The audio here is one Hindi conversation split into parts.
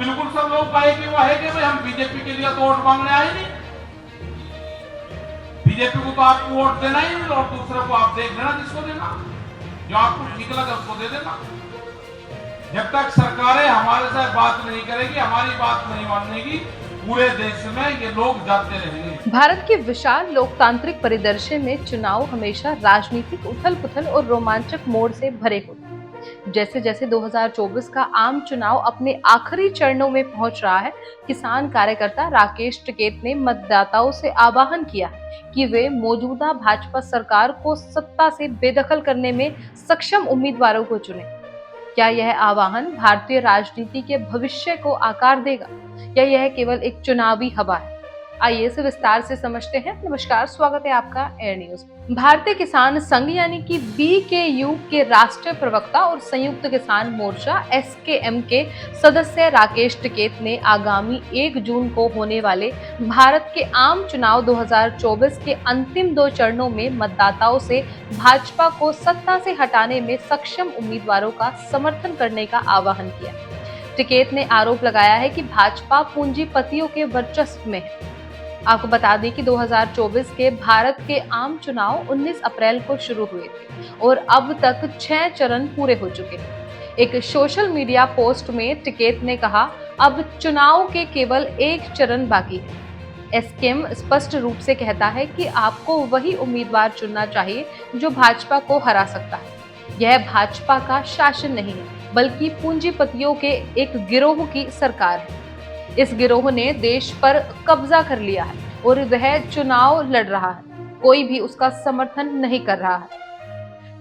बिल्कुल सब लोग कहेंगे वो है कि भाई हम बीजेपी के लिए तो वोट मांगने आए नहीं, बीजेपी को तो आपको वोट देना ही नहीं और दूसरे को आप देख लेना जिसको देना, जो आपको ठीक लगे उसको दे देना। जब तक सरकारें हमारे साथ बात नहीं करेगी, हमारी बात नहीं मानेगी, पूरे देश में ये लोग जाते रहेंगे। भारत के विशाल लोकतांत्रिक परिदृश्य में चुनाव हमेशा राजनीतिक उथल-पुथल और रोमांचक मोड़ से भरे होते हैं। जैसे जैसे 2024 का आम चुनाव अपने आखिरी चरणों में पहुंच रहा है, किसान कार्यकर्ता राकेश टिकैत ने मतदाताओं से आह्वान किया है कि वे मौजूदा भाजपा सरकार को सत्ता से बेदखल करने में सक्षम उम्मीदवारों को चुनें। क्या यह आह्वान भारतीय राजनीति के भविष्य को आकार देगा या यह केवल एक चुनावी हवा है? आइए इसे विस्तार से समझते हैं। नमस्कार, स्वागत है आपका एयर न्यूज। भारतीय किसान संघ यानी कि बीकेयू के राष्ट्रीय प्रवक्ता और संयुक्त किसान मोर्चा एसकेएम के सदस्य राकेश टिकैत ने आगामी 1 जून को होने वाले भारत के आम चुनाव 2024 के अंतिम 2 चरणों में मतदाताओं से भाजपा को सत्ता से हटाने में सक्षम उम्मीदवारों का समर्थन करने का आह्वान किया। टिकैत ने आरोप लगाया है कि भाजपा पूंजीपतियों के वर्चस्व में है। आपको बता दें कि 2024 के भारत के आम चुनाव 19 अप्रैल को शुरू हुए थे और अब तक 6 चरण पूरे हो चुके हैं। एक सोशल मीडिया पोस्ट में टिकैत ने कहा, अब चुनाव के केवल 1 चरण बाकी है। एसकेएम स्पष्ट रूप से कहता है कि आपको वही उम्मीदवार चुनना चाहिए जो भाजपा को हरा सकता है। यह भाजपा का शासन नहीं है, बल्कि पूंजीपतियों के एक गिरोह की सरकार है। इस गिरोह ने देश पर कब्जा कर लिया है और वह चुनाव लड़ रहा है, कोई भी उसका समर्थन नहीं कर रहा है।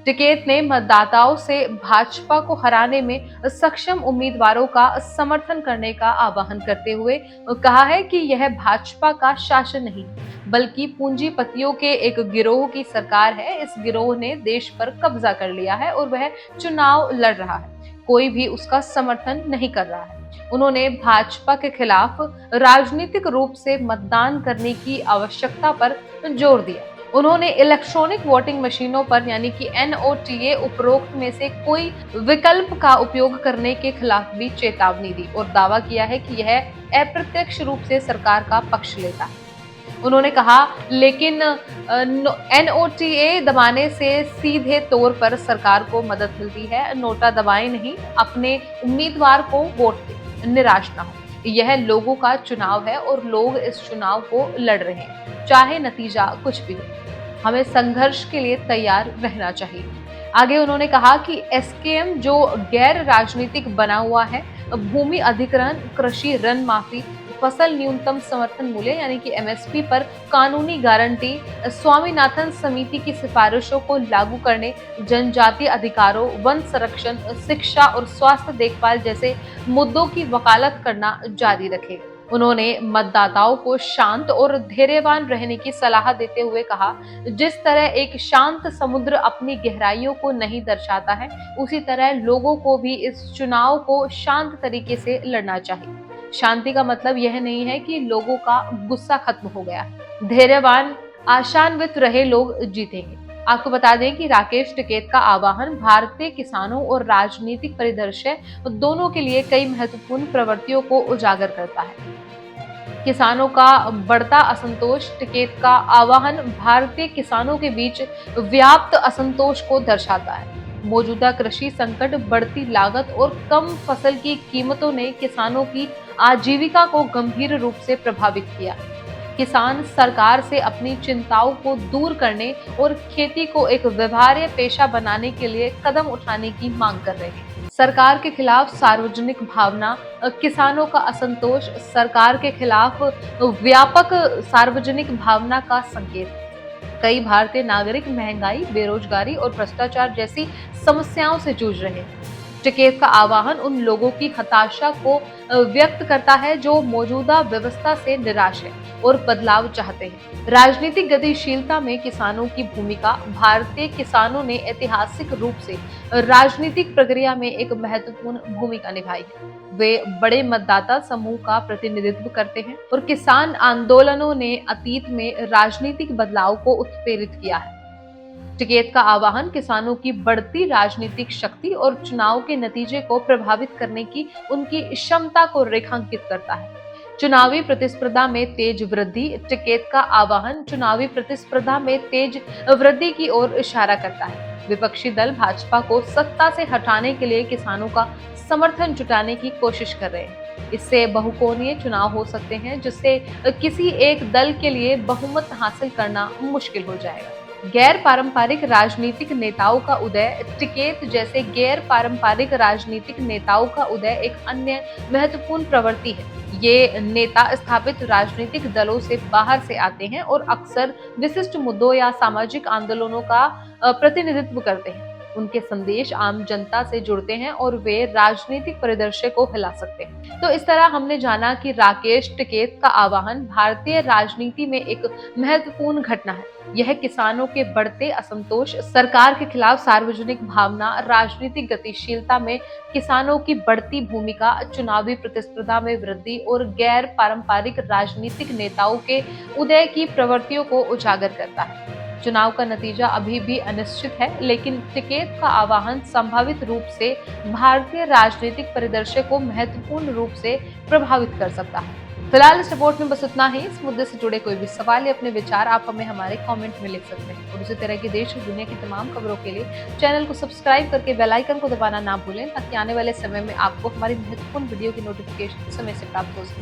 टिकैत ने मतदाताओं से भाजपा को हराने में सक्षम उम्मीदवारों का समर्थन करने का आह्वान करते हुए कहा है कि यह भाजपा का शासन नहीं, बल्कि पूंजीपतियों के एक गिरोह की सरकार है। इस गिरोह ने देश पर कब्जा कर लिया है और वह चुनाव लड़ रहा है, कोई भी उसका समर्थन नहीं कर रहा है। उन्होंने भाजपा के खिलाफ राजनीतिक रूप से मतदान करने की आवश्यकता पर जोर दिया। उन्होंने इलेक्ट्रॉनिक वोटिंग मशीनों पर यानी कि NOTA उपरोक्त में से कोई विकल्प का उपयोग करने के खिलाफ भी चेतावनी दी और दावा किया है कि यह अप्रत्यक्ष रूप से सरकार का पक्ष लेता है। उन्होंने कहा, लेकिन NOTA दबाने से सीधे तौर पर सरकार को मदद मिलती है। नोटा दबाएं नहीं, अपने उम्मीदवार को वोट दें, निराश ना हो। यह लोगों का चुनाव है और लोग इस चुनाव को लड़ रहे हैं, चाहे नतीजा कुछ भी हो। हमें संघर्ष के लिए तैयार रहना चाहिए। आगे उन्होंने कहा कि एसकेएम जो गैर राजनीतिक बना हुआ है, भूमि अधिग्रहण, कृषि ऋण माफी, फसल न्यूनतम समर्थन मूल्य यानी कि MSP पर कानूनी गारंटी, स्वामीनाथन समिति की सिफारिशों को लागू करने, जनजातीय अधिकारों, वन संरक्षण, शिक्षा और स्वास्थ्य देखभाल जैसे मुद्दों की वकालत करना जारी रखे। उन्होंने मतदाताओं को शांत और धैर्यवान रहने की सलाह देते हुए कहा, जिस तरह एक शांत समुद्र अपनी गहराइयों को नहीं दर्शाता है, उसी तरह लोगों को भी इस चुनाव को शांत तरीके से लड़ना चाहिए। शांति का मतलब यह नहीं है कि लोगों का गुस्सा खत्म हो गया। धैर्यवान, आशान्वित रहे लोग जीतेंगे। आपको बता दें कि राकेश टिकैत का आह्वान भारतीय किसानों और राजनीतिक परिदृश्य दोनों के लिए कई महत्वपूर्ण प्रवृत्तियों को उजागर करता है। किसानों का बढ़ता असंतोष, टिकैत का आह्वान भारतीय किसानों के बीच व्याप्त असंतोष को दर्शाता है। मौजूदा कृषि संकट, बढ़ती लागत और कम फसल की कीमतों ने किसानों की आजीविका को गंभीर रूप से प्रभावित किया। किसान सरकार से अपनी चिंताओं को दूर करने और खेती को एक व्यवहार्य पेशा बनाने के लिए कदम उठाने की मांग कर रहे हैं। सरकार के खिलाफ सार्वजनिक भावना, किसानों का असंतोष सरकार के खिलाफ व्यापक सार्वजनिक भावना का संकेत। कई भारतीय नागरिक महंगाई, बेरोजगारी और भ्रष्टाचार जैसी समस्याओं से जूझ रहे हैं। टिकैत का आह्वान उन लोगों की हताशा को व्यक्त करता है जो मौजूदा व्यवस्था से निराश है और बदलाव चाहते हैं। राजनीतिक गतिशीलता में किसानों की भूमिका, भारतीय किसानों ने ऐतिहासिक रूप से राजनीतिक प्रक्रिया में एक महत्वपूर्ण भूमिका निभाई है। वे बड़े मतदाता समूह का प्रतिनिधित्व करते हैं और किसान आंदोलनों ने अतीत में राजनीतिक बदलाव को उत्प्रेरित किया है। टिकैत का आह्वान किसानों की बढ़ती राजनीतिक शक्ति और चुनाव के नतीजे को प्रभावित करने की उनकी क्षमता को रेखांकित करता है। चुनावी प्रतिस्पर्धा में तेज वृद्धि। टिकैत का आह्वान चुनावी प्रतिस्पर्धा में तेज वृद्धि की ओर इशारा करता है। विपक्षी दल भाजपा को सत्ता से हटाने के लिए किसानों का समर्थन जुटाने की कोशिश कर रहे हैं। इससे बहुकोणीय चुनाव हो सकते हैं, जिससे किसी एक दल के लिए बहुमत हासिल करना मुश्किल हो जाएगा। गैर पारंपरिक राजनीतिक नेताओं का उदय। टिकैत जैसे गैर पारंपरिक राजनीतिक नेताओं का उदय एक अन्य महत्वपूर्ण प्रवृत्ति है। ये नेता स्थापित राजनीतिक दलों से बाहर से आते हैं और अक्सर विशिष्ट मुद्दों या सामाजिक आंदोलनों का प्रतिनिधित्व करते हैं। उनके संदेश आम जनता से जुड़ते हैं और वे राजनीतिक परिदृश्य को हिला सकते हैं। तो इस तरह हमने जाना कि राकेश टिकैत का आह्वान भारतीय राजनीति में एक महत्वपूर्ण घटना है। यह किसानों के बढ़ते असंतोष, सरकार के खिलाफ सार्वजनिक भावना, राजनीतिक गतिशीलता में किसानों की बढ़ती भूमिका, चुनावी प्रतिस्पर्धा में वृद्धि और गैर पारंपरिक राजनीतिक नेताओं के उदय की प्रवृत्तियों को उजागर करता है। चुनाव का नतीजा अभी भी अनिश्चित है, लेकिन टिकैत का आह्वान संभावित रूप से भारतीय राजनीतिक परिदृश्य को महत्वपूर्ण रूप से प्रभावित कर सकता है। फिलहाल इस रिपोर्ट में बस इतना ही। इस मुद्दे से जुड़े कोई भी सवाल या अपने विचार आप हमें हमारे कमेंट में लिख सकते हैं। और इसी तरह की देश और दुनिया की तमाम खबरों के लिए चैनल को सब्सक्राइब करके बेल आइकन को दबाना ना भूलें, ताकि आने वाले समय में आपको हमारी महत्वपूर्ण वीडियो की नोटिफिकेशन समय से प्राप्त हो सके।